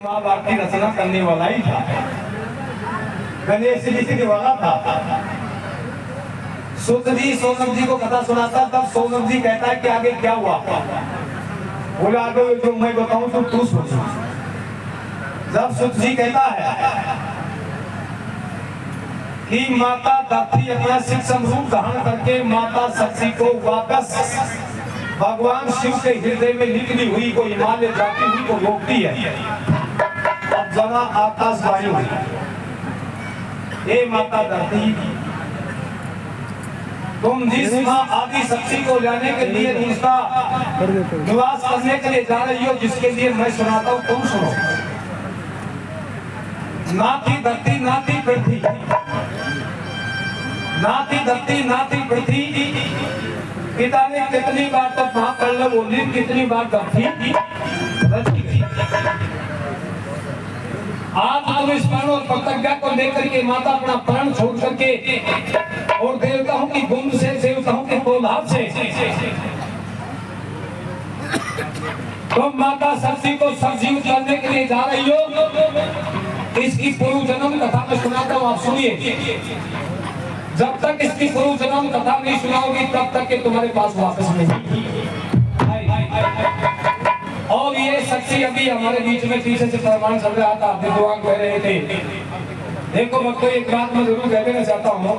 महाभारत की रचना करने वाला ही था, गणेश जी लिखने वाला था। सूत जी सोनम जी को कथा सुनाता, तब सोनम जी कहता है कि आगे क्या हुआ। बोले आगे जो मैं बताऊं तो तू सोच। जब सूत जी कहता है कि माता धरती अपना शिक्षण रूप धारण करके माता शक्ति को वापस भगवान शिव के हृदय में निकली हुई को हिमालय जाती हुई को रोकती है। अब जरा आकाशवाणी हुई, हे माता धरती, तुम जिस माँ आदि शक्ति को लाने के लिए उसका निवास करने के लिए जा रही हो, जिसके लिए मैं सुनाता हूँ तुम सुनो। नाती धरती नाती पृथ्वी, नाती धरती नाती पृथ्वी, पिता ने कितनी बार तो महाकल्ल बोली, कितनी बार धरती रची गई। आज तुम इस प्राण और प्रतिज्ञा को लेकर के माता अपना प्राण छोड़ करके और देवताओं की बूंद से, देवताओं के प्रभाव से तुम माता शक्ति को सजीव करने के लिए जा रही हो। इसकी पूर्व जन्म कथा में सुनाता हूँ, आप सुनिए। जब तक इसकी पूर्व जन्म कथा नहीं सुनाओगी तब तक के तुम्हारे पास वापस नहीं। और ये शक्ति अभी हमारे बीच में पीछे से प्रमाण चल रहा था, विद्वान कह रहे थे। देखो मैं कोई एक बात मैं जरूर कह देना चाहता हूँ,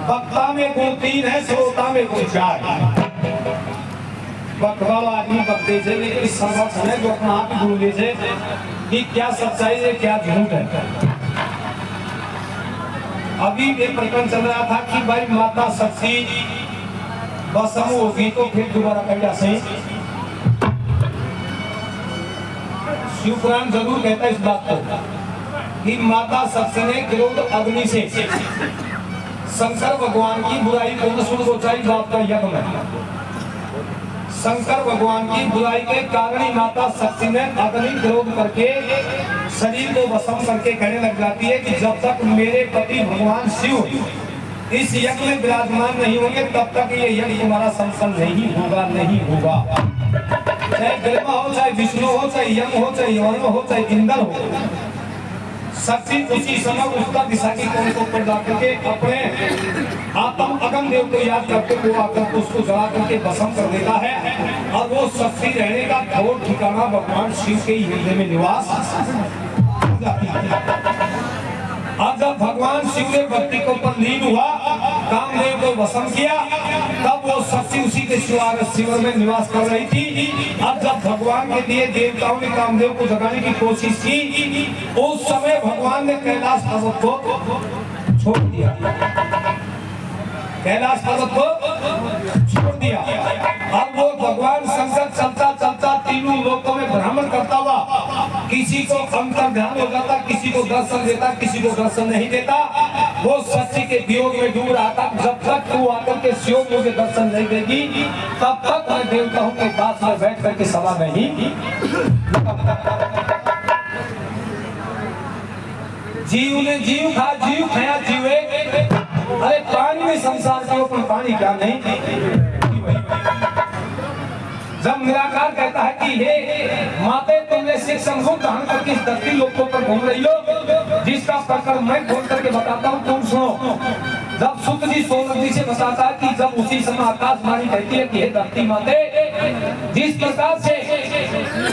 वक्ता में गुण 3 है, श्रोता में गुण 4। वक्ता आदमी वक्ते से, लेकिन इस संभव है जो अपना आप ही ढूंढे से कि क्या सच्चाई है क्या झूठ है। अभी ये प्रकरण चल रहा था कि भाई माता शक्ति बसम होगी तो फिर दोबारा कैसा से शिवपुराण जरूर कहता है इस बात को कि माता शक्ति ने क्रोध अग्नि से शंकर भगवान की बुराई को नष्ट सोचाई बात का यज्ञ में। शंकर भगवान की बुराई के कारण ही माता शक्ति ने अग्नि क्रोध करके शरीर को वशम करके कहने लग जाती है कि जब तक मेरे पति भगवान शिव इस यज्ञ में विराजमान नहीं होंगे तब तक ये यज्ञ तुम्हारा संपन्न नहीं होगा, नहीं होगा। चाहे ब्रह्मा हो, चाहे विष्णु हो, चाहे यम हो, चाहे यवन हो, चाहे इंद्र हो, शक्ति उसी समय उत्तर दिशा की कोण को ऊपर जाकर के अपने आत्म अगम देव को याद करके वो आकर उसको जला करके भस्म कर देता है। और वो शक्ति रहने का घोर ठिकाना भगवान शिव के हृदय में निवास हो जाती है। अब जब भगवान शिव ने भक्ति को पर लीन हुआ, कामदेव को भस्म किया, तब वो शक्ति उसी के शिवर में निवास कर रही थी। अब जब भगवान के लिए देवताओं ने कामदेव को जगाने की कोशिश की, उस समय भगवान ने कैलाश पर्वत को छोड़ दिया, कैलाश पर्वत को छोड़ दिया। अब वो भगवान शंकर चलता चलता तीनों लोकों में भ्रमण करता हुआ किसी को अंतर ध्यान हो जाता, किसी को दर्शन देता, किसी को दर्शन नहीं देता। वो शक्ति के वियोग में डूब रहा था। जब तक तू आकर के शिव मुझे दर्शन नहीं देगी तब तक मैं देवताओं के पास में बैठ करके सभा नहीं। जीव ने जीव खा, जीव खाया जीवे। अरे पानी में संसार के ऊपर पानी क्या नहीं। जब निराकार कहता है कि हे माते तुमने शिक्षण रूप धारण करके इस धरती लोकों पर घूम रही हो, जिसका प्रकरण मैं खोल करके बताता हूँ तुम सुनो। जब सूत जी सोनम जी से बताता है कि जब उसी समय आकाशवाणी कहती है कि हे धरती माते, जिस प्रकार से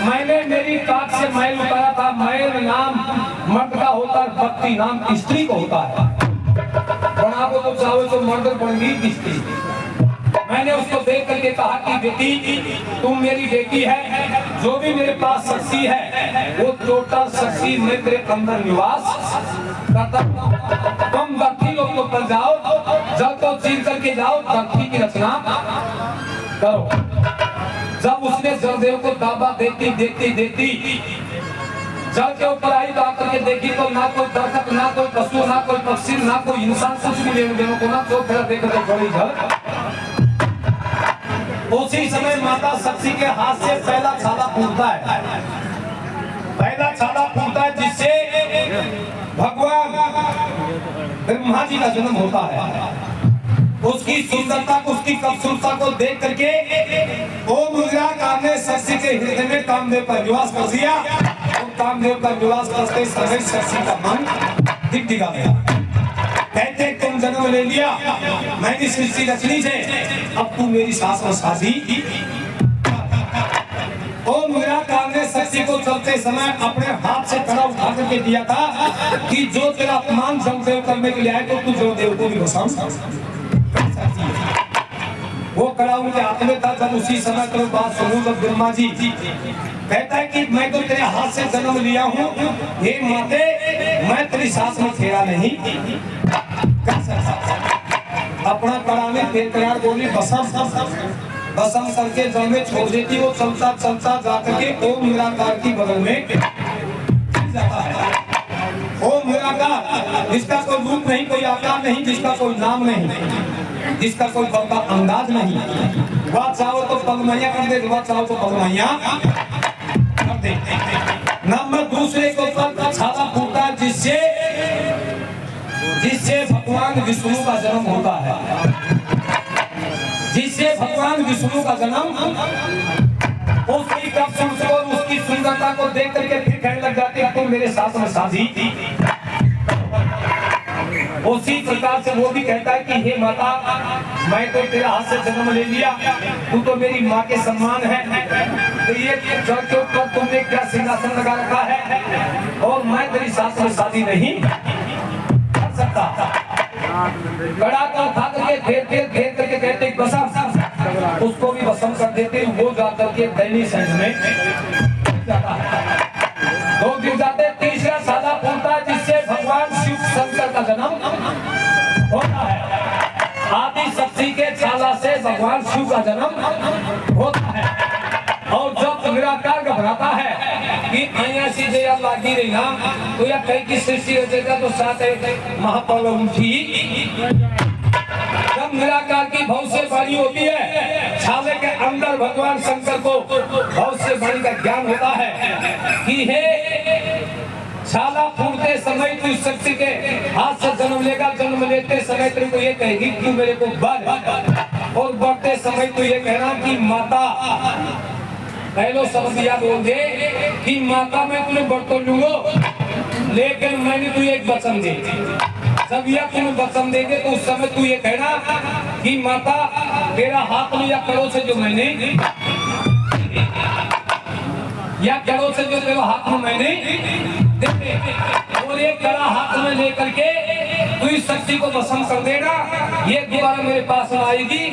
मैंने मेरी काट से मैल उतारा था, मैल नाम मर्द का होता है, भक्ति नाम स्त्री को होता है। बना को तो चाहो तो मर्द बनेगी स्त्री। मैंने उसको देख करके कहा कि बेटी तुम मेरी बेटी है, जो भी मेरे पास शक्ति है वो टोटल शक्ति में तेरे अंदर निवास करता। तुम धरती लोग को पर जाओ, जब तो चीर करके जाओ, धरती की रचना करो। जब उसने जलदेव को दावा देती देती देती जल के ऊपर आई तो आकर के देखी तो ना कोई दर्शक, ना कोई पशु, ना कोई पक्षी, ना कोई इंसान, कुछ भी लेने देने को ना तो फिर देख बड़ी जल। उसी समय माता शक्ति के हाथ से पहला छाला फूटता है, पहला छाला फूटता है, जिससे भगवान ब्रह्मा जी का जन्म होता है। उसकी सुंदरता को, उसकी खूबसूरता को देख करके ओम मुद्राकार ने शशि के हृदय में कामदेव पर निवास कर दिया। और कामदेव पर निवास करते समय शशि का मन दिखदिखा गया। कहते तुम जन्म ले लिया, मैंने सृष्टि रचनी से, अब तू मेरी सास और साथी। ओम मुद्राकार ने शशि को चलते समय अपने हाथ से कड़ा उठा करके दिया था कि जो तेरा अपमान जमदेव करने के लिए आए तो तू जमदेव को भी बसाऊं। वो कड़ा उनके हाथ में था। जब उसी समय तो बात सुनूं, जब ब्रह्मा जी कहता है कि मैं तो तेरे हाथ से जन्म लिया हूँ, हे माते मैं तेरी सास में फेरा नहीं कर सकता। अपना कड़ा में फेर कर बोली बसम करके जल में छोड़ देती। वो चलता चलता जाकर के ओम निराकार की बगल में जाता है। ओम निराकार जिसका कोई रूप नहीं, कोई आकार नहीं, जिसका कोई नाम नहीं, जिसका कोई बल का अंदाज नहीं। वह चाहो तो पगमैया कर दे, वह चाहो तो पगमैया कर दे। नंबर दूसरे को ऊपर छाला फूटा जिससे भगवान विष्णु का जन्म होता है, जिससे भगवान विष्णु का जन्म। उसकी खूबसूरती और उसकी सुंदरता को देख करके फिर कहने लग जाते हैं तुम मेरे साथ में साझी। उसी प्रकार से वो भी कहता है कि हे माता मैं तो तेरे हाथ से जन्म ले लिया, तू तो मेरी माँ के समान है। तो ये जल के ऊपर तुमने क्या सिंहासन लगा रखा है और मैं तेरी साथ में शादी नहीं कर सकता। कड़ा को उठा करके फेर करके कहते बसम, उसको भी बसम कर देते। वो जाकर के दैनी सेंस में जाता है। दो दिन जाते, तीसरा साला फूलता जिससे भगवान शिव शंकर का जन्म होता है। आदि शक्ति के छाला से भगवान शिव का जन्म होता है। और जब निराकार घबराता है कि आया सीधे या लागी रही ना, तो या कहीं की सृष्टि रचेगा तो साथ महापर्व उठी। जब निराकार की भविष्य वाणी होती है, छाले के अंदर भगवान शंकर को भविष्य वाणी का ज्ञान होता है कि हे छाला फूटते समय तू शक्ति के हाथ से जन्म लेगा, जन्म लेते समय तेरे को ये कहेगी तू मेरे को बढ़, और बढ़ते समय तू ये कहना कि माता। पहलो शब्द याद होंगे कि माता मैं तुझे बढ़ तो लूंगा, लेकिन मैंने तुझे एक वचन दे। जब यह तुम्हें वचन देंगे तो उस समय तू ये कहना कि माता तेरा हाथ में या कड़ों से जो मैंने, या कड़ों से जो तेरा हाथ में मैंने देते, और ये कड़ा हाथ में लेकर के तू इस शक्ति को वसम कर देगा। ये दोबारा मेरे पास आएगी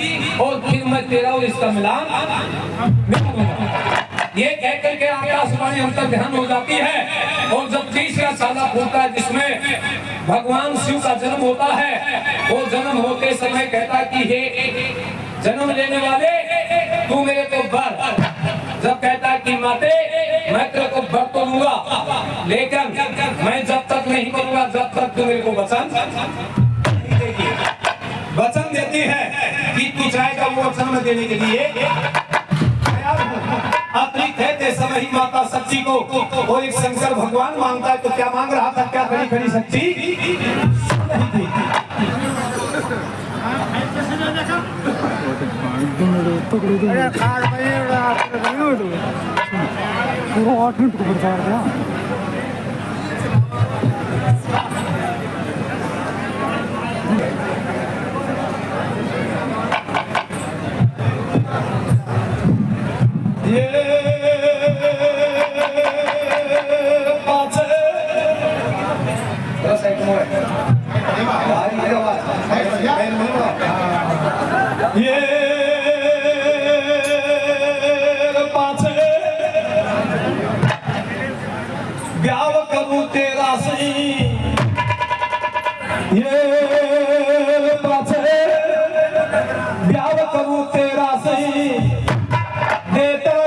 और फिर मैं तेरा और इसका मिलान ये कह करके आकाशवाणी अंतर ध्यान हो जाती है। और जब तीसरा साला फूटता है जिसमें भगवान शिव का जन्म होता है, वो जन्म होते समय कहता कि हे जन्म लेने वाले तू मेरे को बर। जब कहता कि माते मैं तेरे को बर तो लूंगा, लेकिन मैं जब तक नहीं करूंगा जब तक तू मेरे को वचन नहीं देगी। वचन देती है कि तू चाहेगा वो वचन में देने के लिए अतिरिक्त है। ते समय ही माता शक्ति को और एक शंकर भगवान मांगता है तो क्या मांग रहा था, क्या खड़ी खड़ी शक्ति ब्याह करूं तेरा सही, ये ब्याह करूं तेरा सही, देते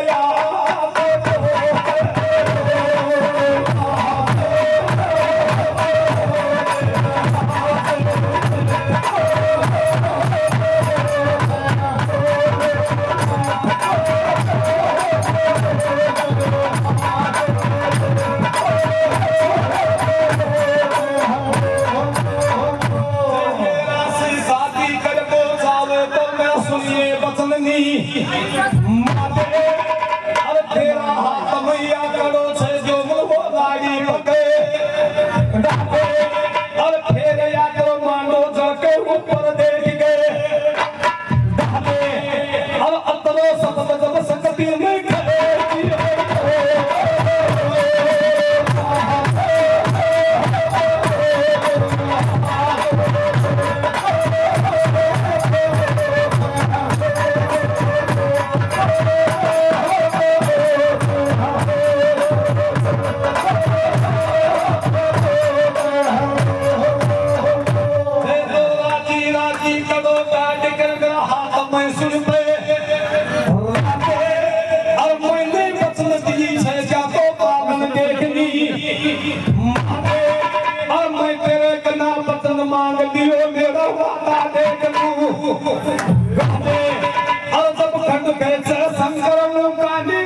देख ली और मैं तेरे कना पतन मांग लियो मेरा वादा देख लूं और जब खंड कैसे शंकर लुकानी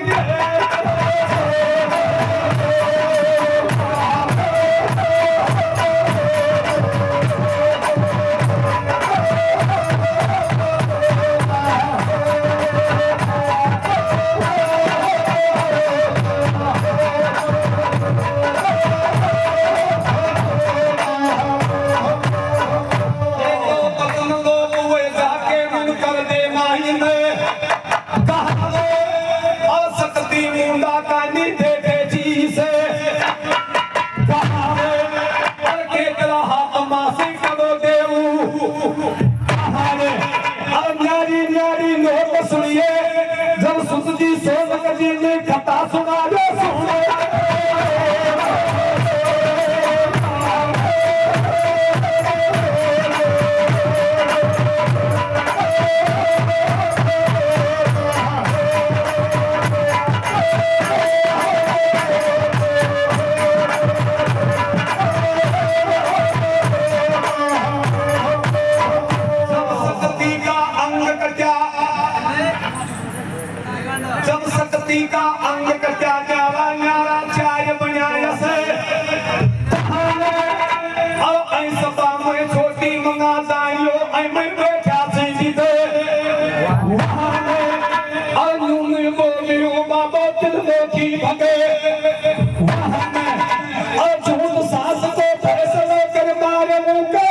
का अंग कट्या न्यारा न्यारा चाय बनाया से और ऐ सपा में छोटी मंगा दाइयो ऐ मैं बैठा से दे और यूं में बोलियो बाबा दिल में की भगे और झूठ सास को फैसला कर मारे मुंह का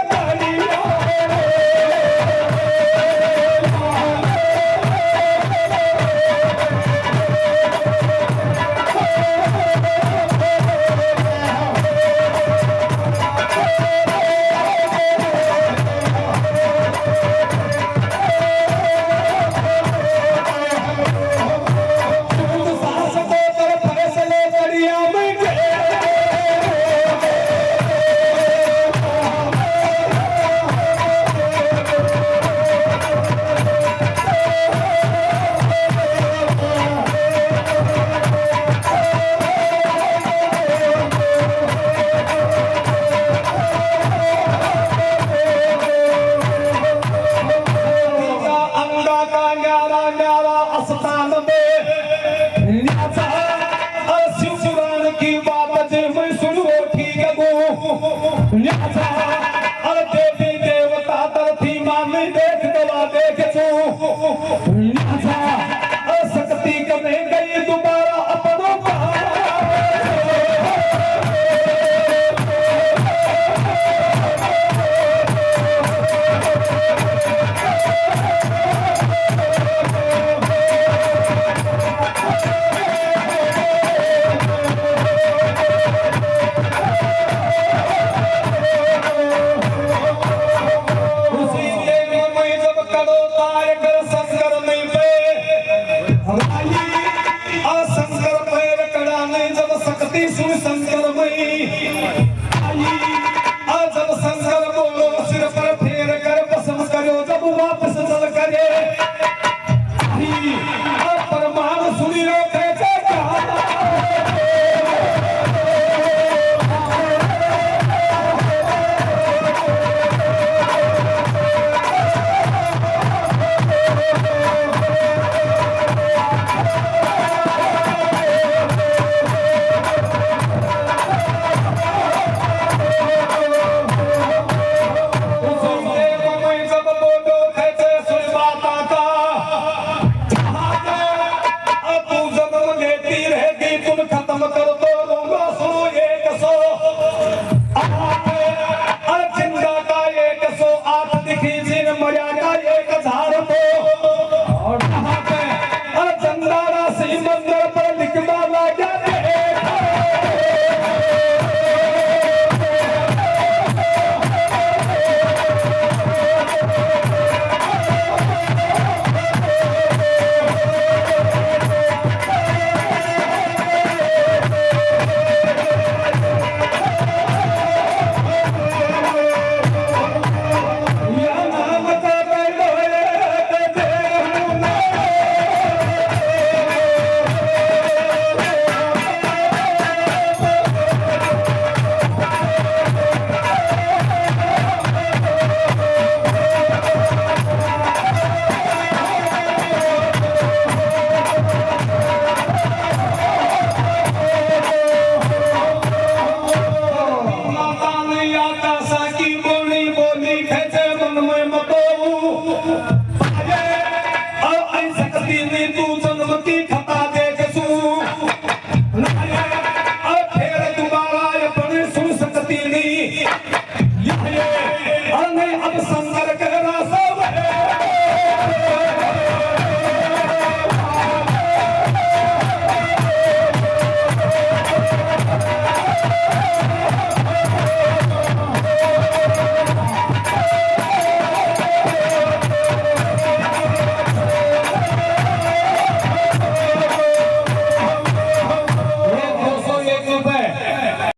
खत्म कर दो, सुनो एक सौ